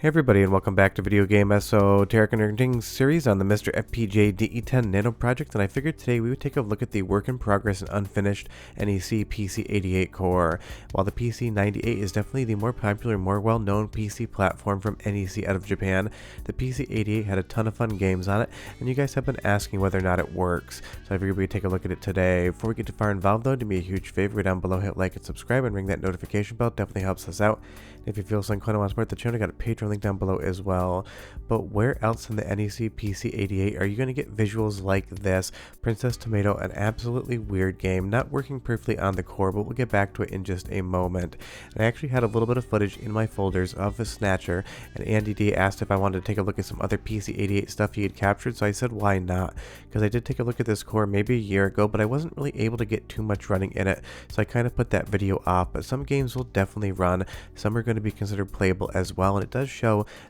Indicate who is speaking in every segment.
Speaker 1: Hey everybody, and welcome back to Video Game Esoteric Nerding series on the MiSTer FPGA DE10 Nano project, and I figured today we would take a look at the work in progress and unfinished NEC PC-88 core. While the PC-98 is definitely the more popular, more well-known PC platform from NEC out of Japan, the PC-88 had a ton of fun games on it, and you guys have been asking whether or not it works, so I figured we'd take a look at it today. Before we get too far involved though, do me a huge favor, down below hit like and subscribe and ring that notification bell, definitely helps us out. If you feel so inclined to want to support the channel, I got a Patreon link down below as well. But where else in the NEC PC-88 are you going to get visuals like this? Princess Tomato, an absolutely weird game, not working perfectly on the core, but we'll get back to it in just a moment. And I actually had a little bit of footage in my folders of a Snatcher, and Andy D asked if I wanted to take a look at some other PC-88 stuff he had captured, so I said why not? Because I did take a look at this core maybe a year ago, but I wasn't really able to get too much running in it, so I kind of put that video off. But some games will definitely run, some are going to be considered playable as well, and it does show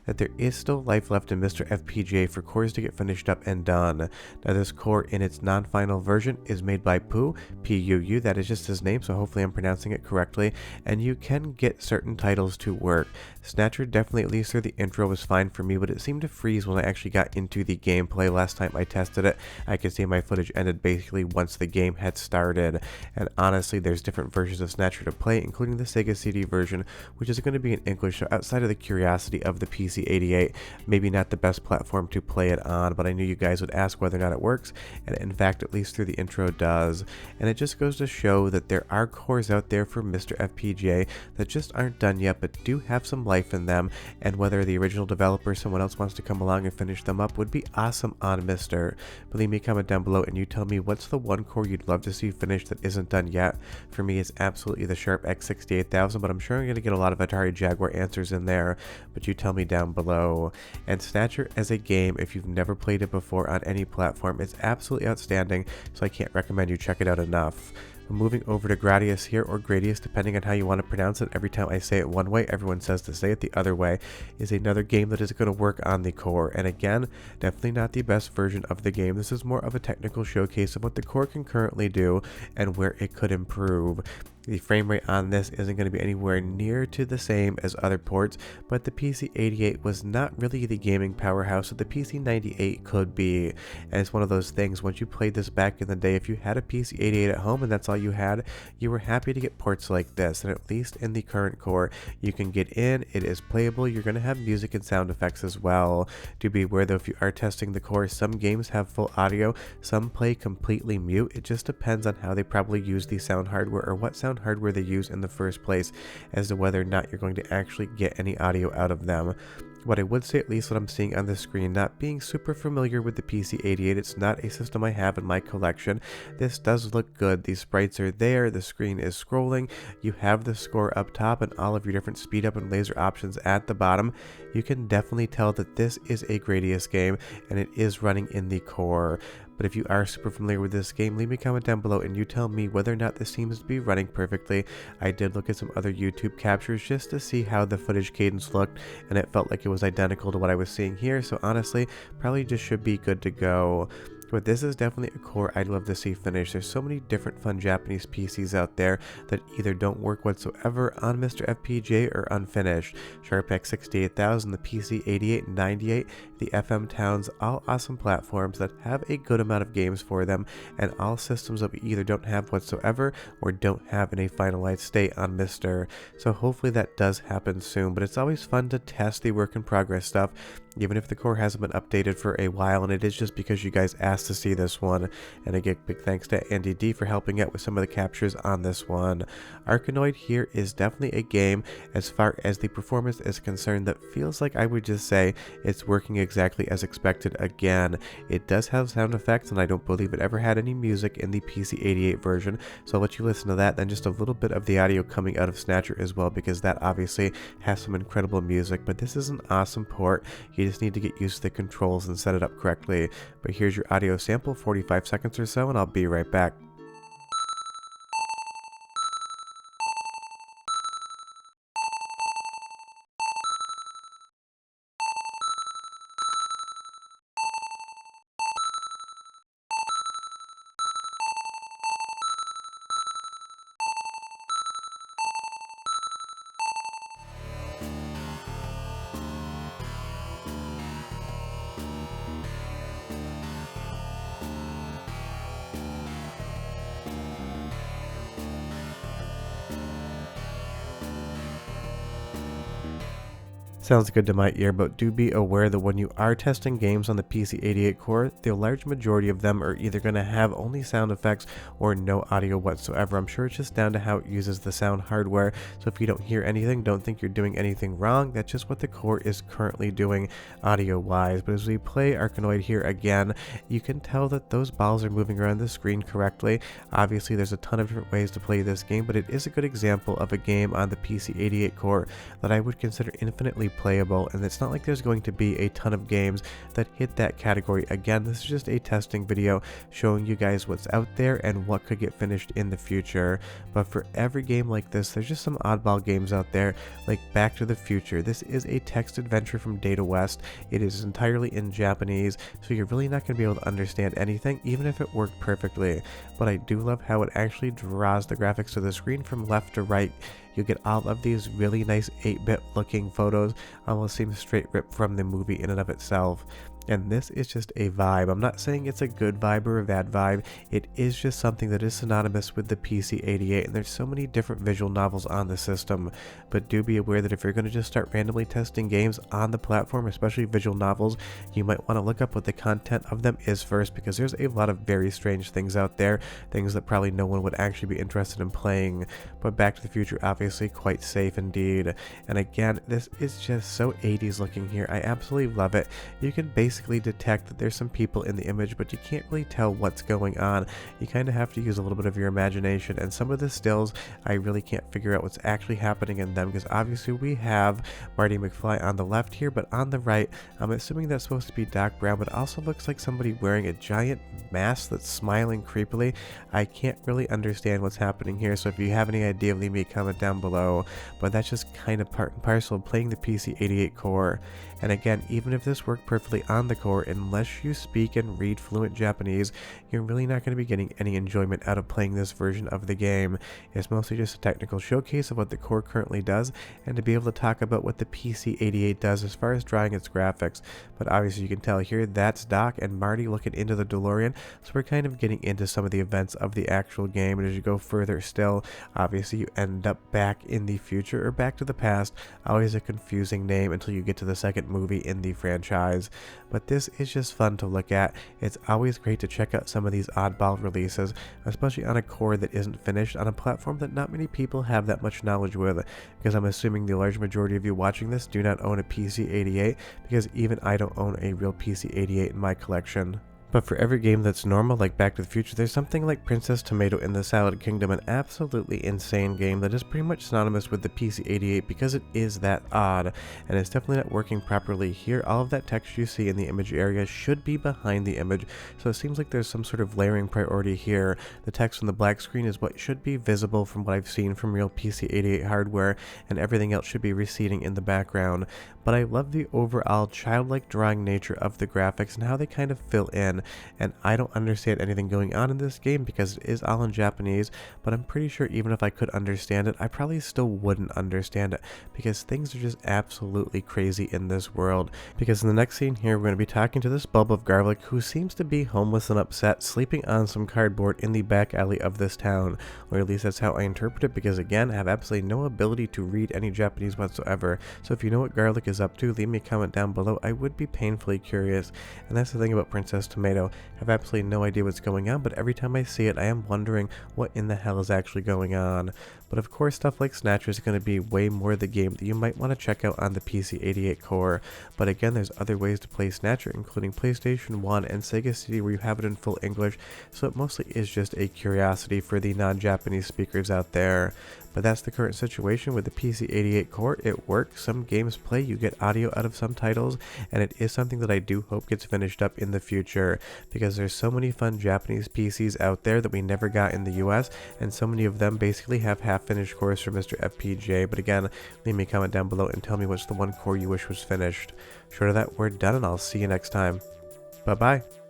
Speaker 1: that there is still life left in MiSTer FPGA for cores to get finished up and done. Now this core in its non-final version is made by Poo, P-U-U, that is just his name, so hopefully I'm pronouncing it correctly, and you can get certain titles to work. Snatcher definitely, at least through the intro, was fine for me, but it seemed to freeze when I actually got into the gameplay. Last time I tested it, I could see my footage ended basically once the game had started, and honestly there's different versions of Snatcher to play, including the Sega CD version, which is going to be in English, so outside of the curiosity of the PC-88, maybe not the best platform to play it on, but I knew you guys would ask whether or not it works, and in fact, at least through the intro, does. And it just goes to show that there are cores out there for MiSTer FPGA that just aren't done yet, but do have some life in them, and whether the original developer, someone else wants to come along and finish them up, would be awesome on MiSTer. But leave me a comment down below and you tell me what's the one core you'd love to see finished that isn't done yet. For me, it's absolutely the Sharp X68000, but I'm sure I'm going to get a lot of Atari Jaguar answers in there, but you tell me down below. And Snatcher as a game, if you've never played it before on any platform, it's absolutely outstanding, so I can't recommend you check it out enough. Moving over to Gradius here, or Gradius, depending on how you want to pronounce it. Every time I say it one way, everyone says to say it the other way, is another game that is going to work on the core. And again, definitely not the best version of the game. This is more of a technical showcase of what the core can currently do and where it could improve. The frame rate on this isn't going to be anywhere near to the same as other ports, but the PC-88 was not really the gaming powerhouse that the PC-98 could be. And it's one of those things, once you played this back in the day, if you had a PC-88 at home and that's all you had, you were happy to get ports like this. And at least in the current core, you can get in, it is playable, you're going to have music and sound effects as well. Do be aware though, if you are testing the core, some games have full audio, some play completely mute. It just depends on how they probably use the sound hardware or what sound hardware they use in the first place as to whether or not you're going to actually get any audio out of them. What I would say, at least what I'm seeing on the screen, not being super familiar with the PC-88, it's not a system I have in my collection. This does look good. These sprites are there, the screen is scrolling, you have the score up top and all of your different speed up and laser options at the bottom. You can definitely tell that this is a Gradius game and it is running in the core. But if you are super familiar with this game, leave me a comment down below and you tell me whether or not this seems to be running perfectly. I did look at some other YouTube captures just to see how the footage cadence looked, and it felt like it was identical to what I was seeing here, so honestly, probably just should be good to go. But this is definitely a core I'd love to see finished. There's so many different fun Japanese PCs out there that either don't work whatsoever on MiSTer FPGA or unfinished. Sharp X68000, the PC-88 and 98, the FM Towns, all awesome platforms that have a good amount of games for them, and all systems that we either don't have whatsoever or don't have in a finalized state on MiSTer. So hopefully that does happen soon, but it's always fun to test the work in progress stuff, even if the core hasn't been updated for a while, and it is just because you guys asked to see this one. And again, big thanks to Andy D for helping out with some of the captures on this one. Arkanoid here is definitely a game, as far as the performance is concerned, that feels like I would just say it's working exactly as expected again. It does have sound effects, and I don't believe it ever had any music in the PC-88 version, so I'll let you listen to that, then just a little bit of the audio coming out of Snatcher as well, because that obviously has some incredible music. But this is an awesome port. You just need to get used to the controls and set it up correctly. But here's your audio sample, 45 seconds or so, and I'll be right back. Sounds good to my ear, but do be aware that when you are testing games on the PC-88 core, the large majority of them are either going to have only sound effects or no audio whatsoever. I'm sure it's just down to how it uses the sound hardware, so if you don't hear anything, don't think you're doing anything wrong. That's just what the core is currently doing audio-wise. But as we play Arkanoid here again, you can tell that those balls are moving around the screen correctly. Obviously, there's a ton of different ways to play this game, but it is a good example of a game on the PC-88 core that I would consider infinitely playable, and it's not like there's going to be a ton of games that hit that category. Again, this is just a testing video showing you guys what's out there and what could get finished in the future. But for every game like this, there's just some oddball games out there, like Back to the Future. This is a text adventure from Data West. It is entirely in Japanese, so you're really not going to be able to understand anything, even if it worked perfectly. But I do love how it actually draws the graphics to the screen from left to right. You get all of these really nice 8-bit looking photos, almost seem straight ripped from the movie in and of itself. And this is just a vibe. I'm not saying it's a good vibe or a bad vibe. It is just something that is synonymous with the PC-88, and there's so many different visual novels on the system. But do be aware that if you're going to just start randomly testing games on the platform, especially visual novels, you might want to look up what the content of them is first, because there's a lot of very strange things out there, things that probably no one would actually be interested in playing. But Back to the Future, obviously quite safe indeed. And again, this is just so 80s looking here. I absolutely love it. You can basically detect that there's some people in the image, but you can't really tell what's going on. You kind of have to use a little bit of your imagination, and some of the stills I really can't figure out what's actually happening in them, because obviously we have Marty McFly on the left here, but on the right I'm assuming that's supposed to be Doc Brown, but it also looks like somebody wearing a giant mask that's smiling creepily. I can't really understand what's happening here, so if you have any idea, leave me a comment down below. But that's just kind of part and parcel of playing the PC-88 core. And again, even if this worked perfectly on the core, unless you speak and read fluent Japanese, you're really not going to be getting any enjoyment out of playing this version of the game. It's mostly just a technical showcase of what the core currently does, and to be able to talk about what the PC-88 does as far as drawing its graphics. But obviously you can tell here that's Doc and Marty looking into the DeLorean, so we're kind of getting into some of the events of the actual game. And as you go further still, obviously you end up back in the future or back to the past. Always a confusing name until you get to the second movie in the franchise. But this is just fun to look at. It's always great to check out some of these oddball releases, especially on a core that isn't finished on a platform that not many people have that much knowledge with, because I'm assuming the large majority of you watching this do not own a PC-88, because even I don't own a real PC-88 in my collection. But for every game that's normal, like Back to the Future, there's something like Princess Tomato in the Salad Kingdom, an absolutely insane game that is pretty much synonymous with the PC-88 because it is that odd, and it's definitely not working properly here. All of that text you see in the image area should be behind the image, so it seems like there's some sort of layering priority here. The text on the black screen is what should be visible from what I've seen from real PC-88 hardware, and everything else should be receding in the background. But I love the overall childlike drawing nature of the graphics and how they kind of fill in. And I don't understand anything going on in this game because it is all in Japanese, but I'm pretty sure even if I could understand it, I probably still wouldn't understand it, because things are just absolutely crazy in this world. Because in the next scene here, we're going to be talking to this bulb of garlic who seems to be homeless and upset, sleeping on some cardboard in the back alley of this town, or at least that's how I interpret it, because again, I have absolutely no ability to read any Japanese whatsoever. So if you know what garlic is up to, leave me a comment down below. I would be painfully curious. And that's the thing about Princess Tomato. I have absolutely no idea what's going on, but every time I see it, I am wondering what in the hell is actually going on. But of course, stuff like Snatcher is going to be way more the game that you might want to check out on the PC-88 core. But again, there's other ways to play Snatcher, including PlayStation 1 and Sega CD, where you have it in full English, so it mostly is just a curiosity for the non-Japanese speakers out there. But that's the current situation with the PC-88 core. It works, some games play, you get audio out of some titles, and it is something that I do hope gets finished up in the future, because there's so many fun Japanese PCs out there that we never got in the US, and so many of them basically have half-finished cores from MiSTer FPGA. But again, leave me a comment down below and tell me what's the one core you wish was finished. Short of that, we're done, and I'll see you next time. Bye-bye.